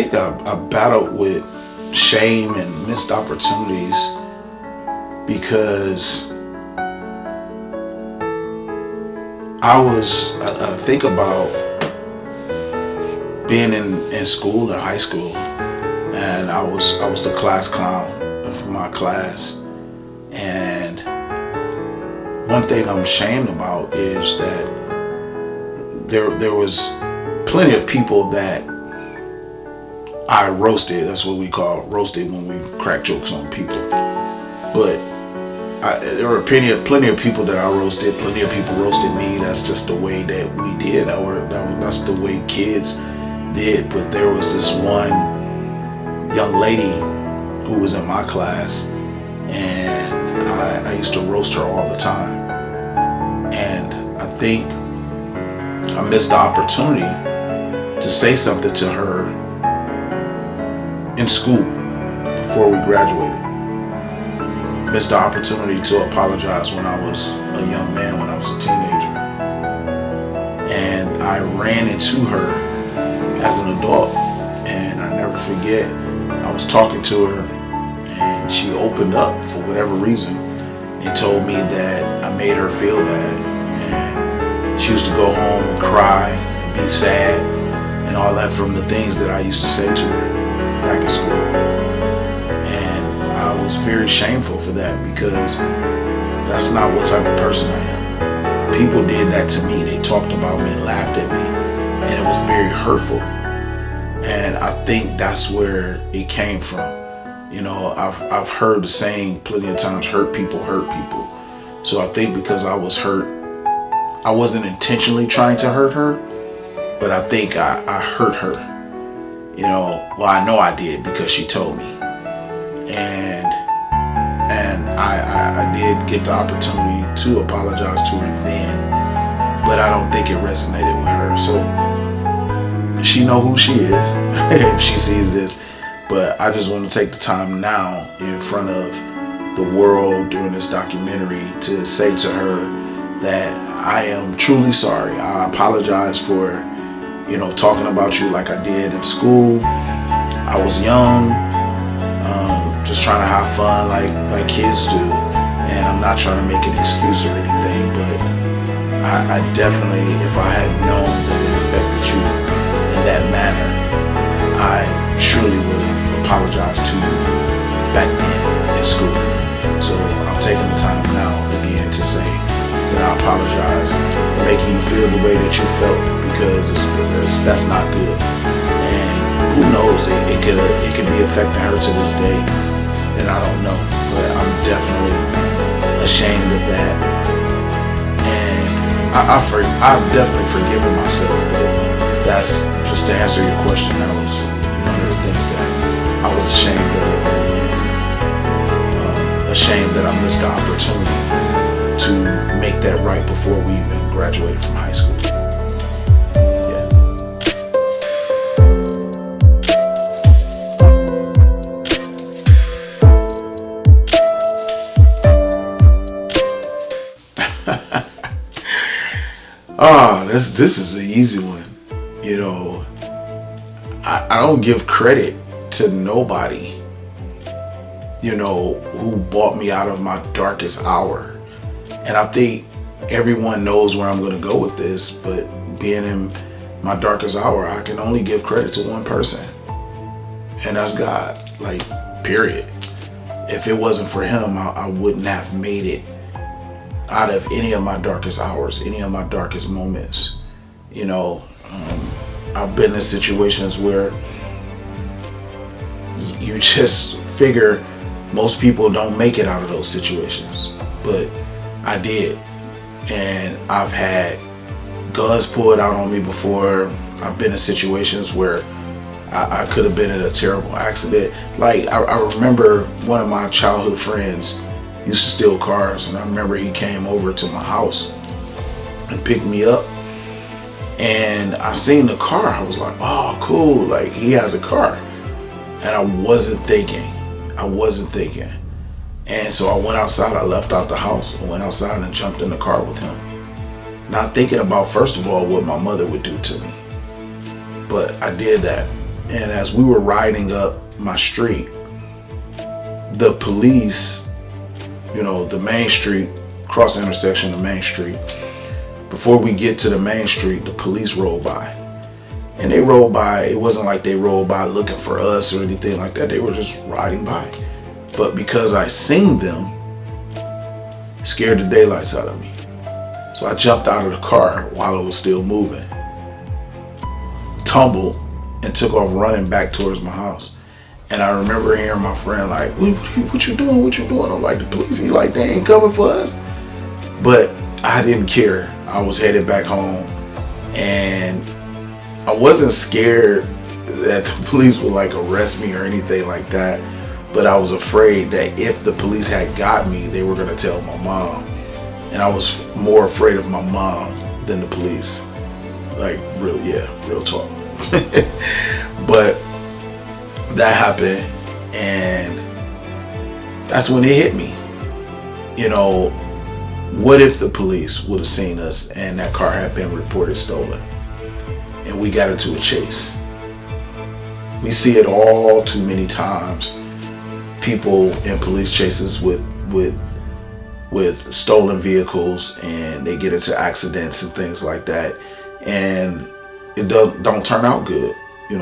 think I battled with shame and missed opportunities because I think about being in school, in high school, and I was the class clown of my class. And one thing I'm ashamed about is that there was plenty of people that I roasted. That's what we call roasted when we crack jokes on people. But there were plenty of people that I roasted. Plenty of people roasted me. That's just the way that we did. That's the way kids did. But there was this one young lady who was in my class, and I used to roast her all the time. And I think I missed the opportunity to say something to her in school before we graduated. Missed the opportunity to apologize when I was a young man, when I was a teenager. And I ran into her as an adult, and I never forget, I was talking to her and she opened up for whatever reason and told me that I made her feel bad. And she used to go home and cry and be sad and all that from the things that I used to say to her back in school. And I was very shameful for that because that's not what type of person I am. People did that to me. They talked about me and laughed at me, and it was very hurtful. And I think that's where it came from. You know, I've heard the saying plenty of times, hurt people hurt people. So I think because I was hurt, I wasn't intentionally trying to hurt her, but I think I hurt her. You know, well, I know I did because she told me. And I did get the opportunity to apologize to her then, but I don't think it resonated with her. So she know who she is if she sees this. But I just want to take the time now in front of the world during this documentary to say to her that I am truly sorry. I apologize for, you know, talking about you like I did in school. I was young, just trying to have fun like kids do. And I'm not trying to make an excuse or anything, but I definitely, if I had known that it affected you in that manner, I surely would have apologized to you back then in school. So I'm taking the time now again to say that I apologize for making you feel the way that you felt, because that's not good. And who knows, it could be affecting her to this day, and I don't know. But I'm definitely ashamed of that, and I've definitely forgiven myself. But that's just to answer your question. That was one of the things that I was ashamed of, and ashamed that I missed the opportunity to make that right before we even graduated from high school. This is an easy one. You know, I don't give credit to nobody, you know, who brought me out of my darkest hour. And I think everyone knows where I'm going to go with this, but being in my darkest hour, I can only give credit to one person, and that's God, like, period. If it wasn't for him, I wouldn't have made it out of any of my darkest hours, any of my darkest moments. You know, I've been in situations where you just figure most people don't make it out of those situations, but I did. And I've had guns pulled out on me before. I've been in situations where I could have been in a terrible accident. Like, I remember one of my childhood friends used to steal cars, and I remember he came over to my house and picked me up, and I seen the car. I was like, oh, cool, like, he has a car. And I wasn't thinking. And so I went outside. I left out the house and went outside and jumped in the car with him, not thinking about, first of all, what my mother would do to me. But I did that, And as we were riding up my street, the police, the main street, cross intersection of Main Street, before we get to the main street, the police rolled by. And they rolled by, it wasn't like they rolled by looking for us or anything like that. They were just riding by. But because I seen them, it scared the daylights out of me. So I jumped out of the car while it was still moving, tumbled, and took off running back towards my house. And I remember hearing my friend like, what you doing? What you doing? I'm like, the police. He like, they ain't coming for us. But I didn't care. I was headed back home, and I wasn't scared that the police would like arrest me or anything like that. But I was afraid that if the police had got me, they were gonna tell my mom. And I was more afraid of my mom than the police. Like, real talk. But that happened, and that's when it hit me. What if the police would have seen us and that car had been reported stolen and we got into a chase? We see it all too many times. People in police chases with stolen vehicles, and they get into accidents and things like that, and it don't turn out good.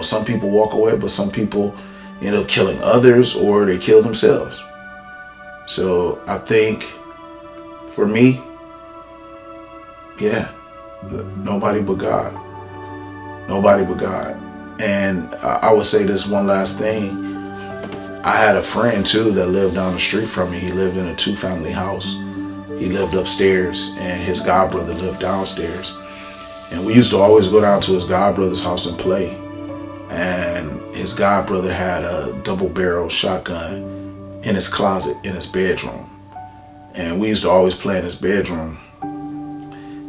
Some people walk away, but some people end up killing others, or they kill themselves. So I think for me, nobody but God. Nobody but God. And I would say this one last thing. I had a friend too that lived down the street from me. He lived in a 2-family house. He lived upstairs, and his godbrother lived downstairs. And we used to always go down to his godbrother's house and play. And his godbrother had a double-barrel shotgun in his closet in his bedroom. And we used to always play in his bedroom.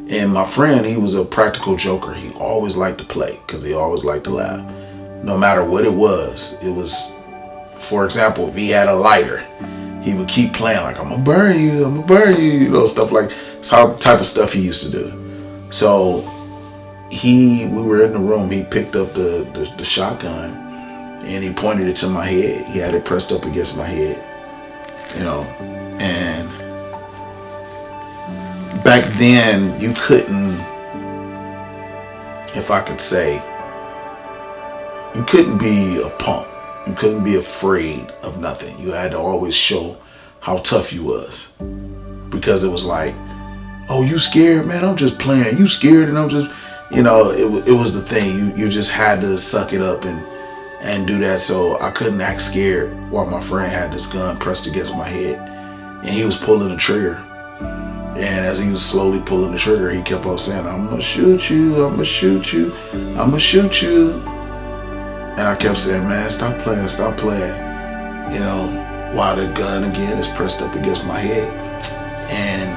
And my friend, he was a practical joker. He always liked to play because he always liked to laugh. No matter what it was, for example, if he had a lighter, he would keep playing like, I'm gonna burn you, stuff like, it's how type of stuff he used to do. So we were in the room, he picked up the shotgun and he pointed it to my head. He had it pressed up against my head, and back then you couldn't, if I could say, you couldn't be a punk. You couldn't be afraid of nothing. You had to always show how tough you was, because it was like, oh, you scared, man? I'm just playing. You scared, and I'm just, it was the thing. You just had to suck it up and do that. So I couldn't act scared while my friend had this gun pressed against my head, and he was pulling the trigger. And as he was slowly pulling the trigger, he kept on saying, I'm gonna shoot you, I'm gonna shoot you, I'm gonna shoot you. And I kept saying, man, stop playing, while the gun again is pressed up against my head. And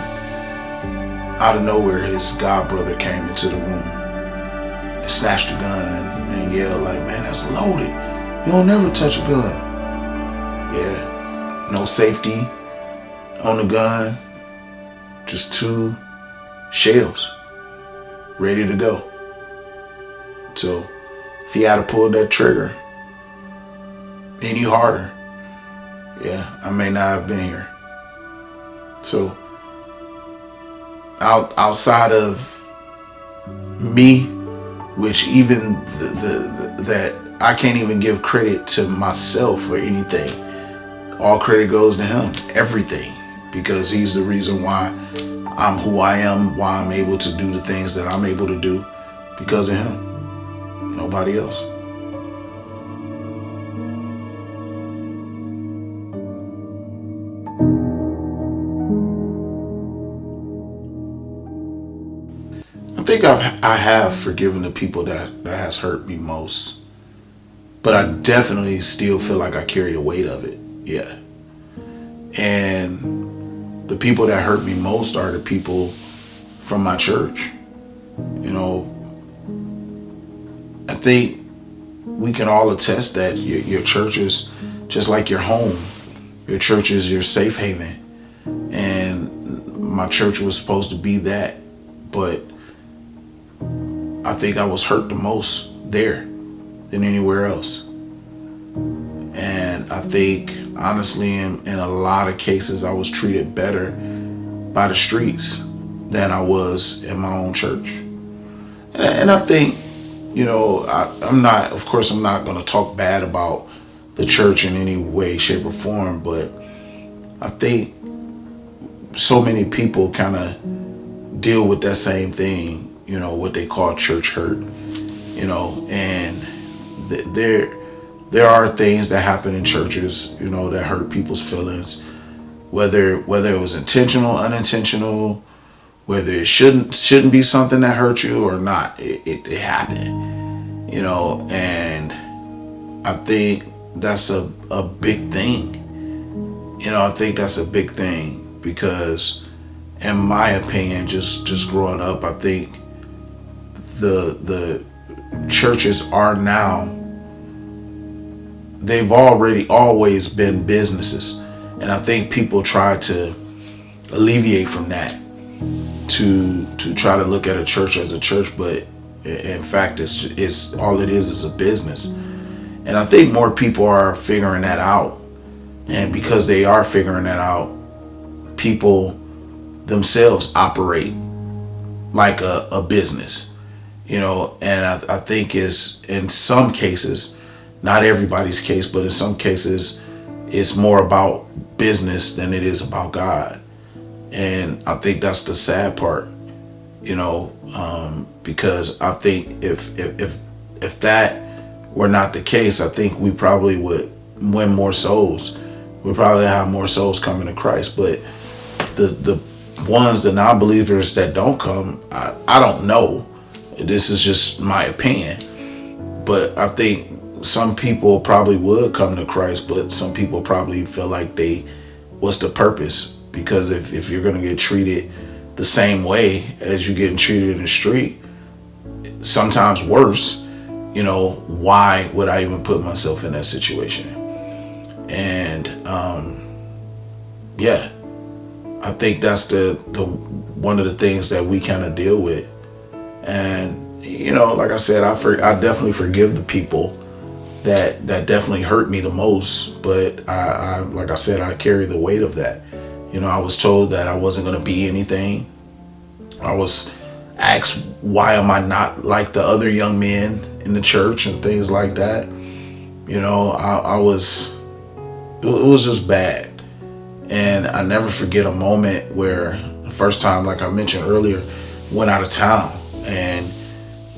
out of nowhere, his godbrother came into the room and snatched the gun and yelled like, man, that's loaded. You don't never touch a gun. Yeah, no safety on the gun, just 2 shells ready to go. So if he had pulled that trigger any harder, I may not have been here. So outside of me, which even that I can't even give credit to myself or anything. All credit goes to him, everything, because he's the reason why I'm who I am, why I'm able to do the things that I'm able to do, because of him. Nobody else. I think I have forgiven the people that has hurt me most, but I definitely still feel like I carry the weight of it. Yeah. And the people that hurt me most are the people from my church. I think we can all attest that your church is just like your home. Your church is your safe haven. And my church was supposed to be that, but I think I was hurt the most there. than anywhere else. And I think, honestly, in a lot of cases, I was treated better by the streets than I was in my own church. And I think, I'm not, of course, I'm not going to talk bad about the church in any way, shape, or form, but I think so many people kind of deal with that same thing, what they call church hurt, and there are things that happen in churches, that hurt people's feelings, whether it was intentional, unintentional, whether it shouldn't be something that hurt you or not. It happened, and I think that's a big thing. I think that's a big thing because, in my opinion, just growing up, I think the churches are now, they've always been businesses. And I think people try to alleviate from that to try to look at a church as a church, but in fact, it's all it is a business. And I think more people are figuring that out. And because they are figuring that out, people themselves operate like a business, and I think is in some cases, not everybody's case, but in some cases, it's more about business than it is about God. And I think that's the sad part, because I think if that were not the case, I think we probably would win more souls. We probably have more souls coming to Christ. But the ones, the non-believers that don't come, I don't know. This is just my opinion. But I think some people probably would come to Christ, but some people probably feel like what's the purpose? Because if you're going to get treated the same way as you're getting treated in the street, sometimes worse, why would I even put myself in that situation? And I think that's the one of the things that we kind of deal with. And like I said, I definitely forgive the people that definitely hurt me the most. But I like I said, I carry the weight of that. I was told that I wasn't going to be anything. I was asked, why am I not like the other young men in the church and things like that. It was just bad. And I never forget a moment where the first time, like I mentioned earlier, went out of town and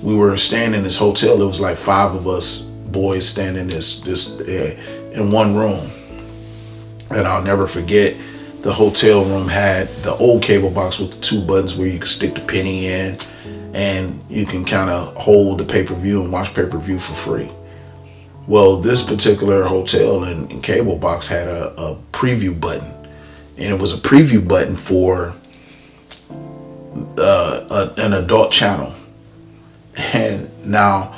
we were staying in this hotel. It was like 5 of us boys staying in this in one room. And I'll never forget, the hotel room had the old cable box with the 2 buttons where you could stick the penny in and you can kind of hold the pay-per-view and watch pay-per-view for free. Well, this particular hotel and cable box had a preview button, and it was a preview button for an adult channel. And now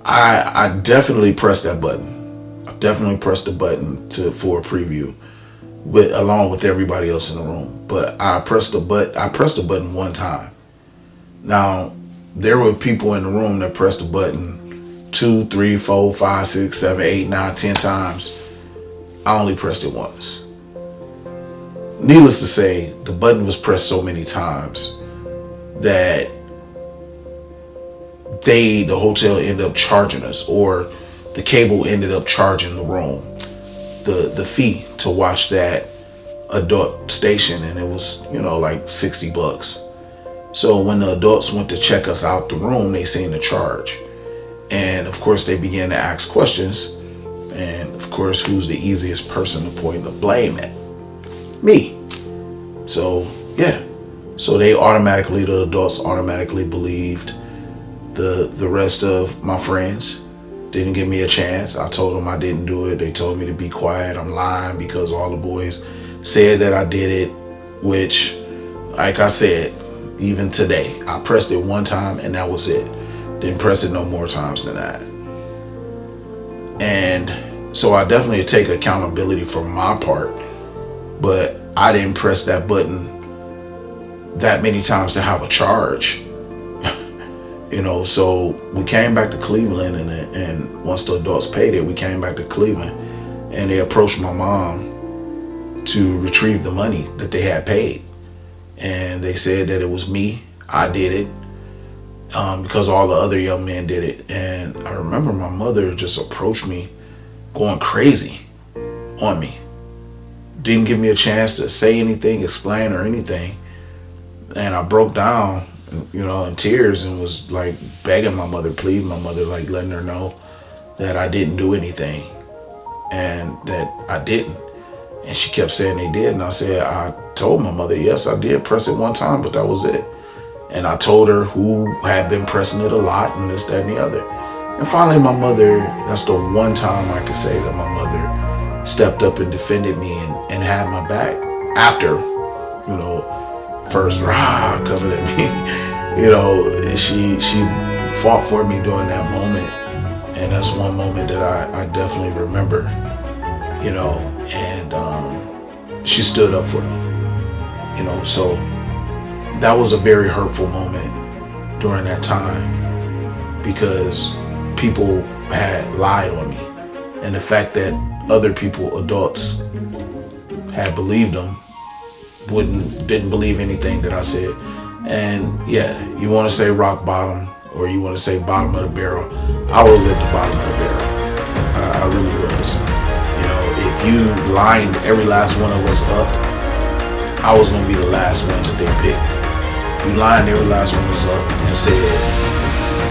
I definitely pressed that button. I definitely pressed the button for a preview along with everybody else in the room. But I pressed the button one time. Now, there were people in the room that pressed the button 2, 3, 4, 5, 6, 7, 8, 9, 10 times. I only pressed it once. Needless to say, the button was pressed so many times that the hotel ended up charging us, or the cable ended up charging the room the fee to watch that adult station, and it was like $60. So when the adults went to check us out the room, they seen the charge, and of course they began to ask questions, and of course who's the easiest person to point the blame at? Me. So the adults automatically believed the rest of my friends. Didn't give me a chance. I told them I didn't do it. They told me to be quiet. I'm lying because all the boys said that I did it, which, like I said, even today, I pressed it one time and that was it. Didn't press it no more times than that. And so I definitely take accountability for my part, but I didn't press that button that many times to have a charge. So we came back to Cleveland, and once the adults paid it, we came back to Cleveland, and they approached my mom to retrieve the money that they had paid. And they said that it was me. I did it because all the other young men did it. And I remember my mother just approached me going crazy on me. Didn't give me a chance to say anything, explain or anything. And I broke down, in tears, and was like begging my mother, pleading my mother, like letting her know that I didn't do anything and that I didn't. And she kept saying they did. And I said, I told my mother, yes, I did press it one time, but that was it. And I told her who had been pressing it a lot and this, that, and the other. And finally, my mother, that's the one time I could say that my mother stepped up and defended me and had my back after, first coming at me. She fought for me during that moment. And that's one moment that I definitely remember, and she stood up for me, so that was a very hurtful moment during that time because people had lied on me. And the fact that other people, adults, had believed them, didn't believe anything that I said. And yeah, you want to say rock bottom or you want to say bottom of the barrel. I was at the bottom of the barrel. I really was. If you lined every last one of us up, I was going to be the last one that they picked. If you lined every last one of us up and said,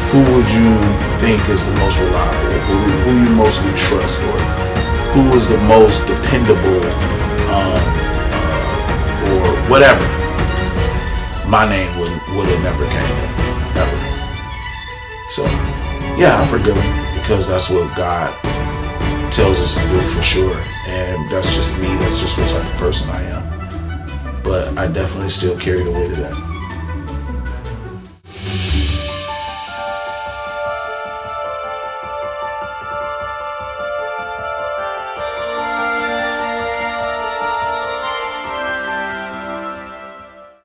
who would you think is the most reliable? Who you mostly trust? Or who is the most dependable? Or whatever. My name would have never came up. Never. So, yeah, I forgive him because that's what God tells us to do for sure. And that's just me. That's just what type of person I am. But I definitely still carry the weight of that.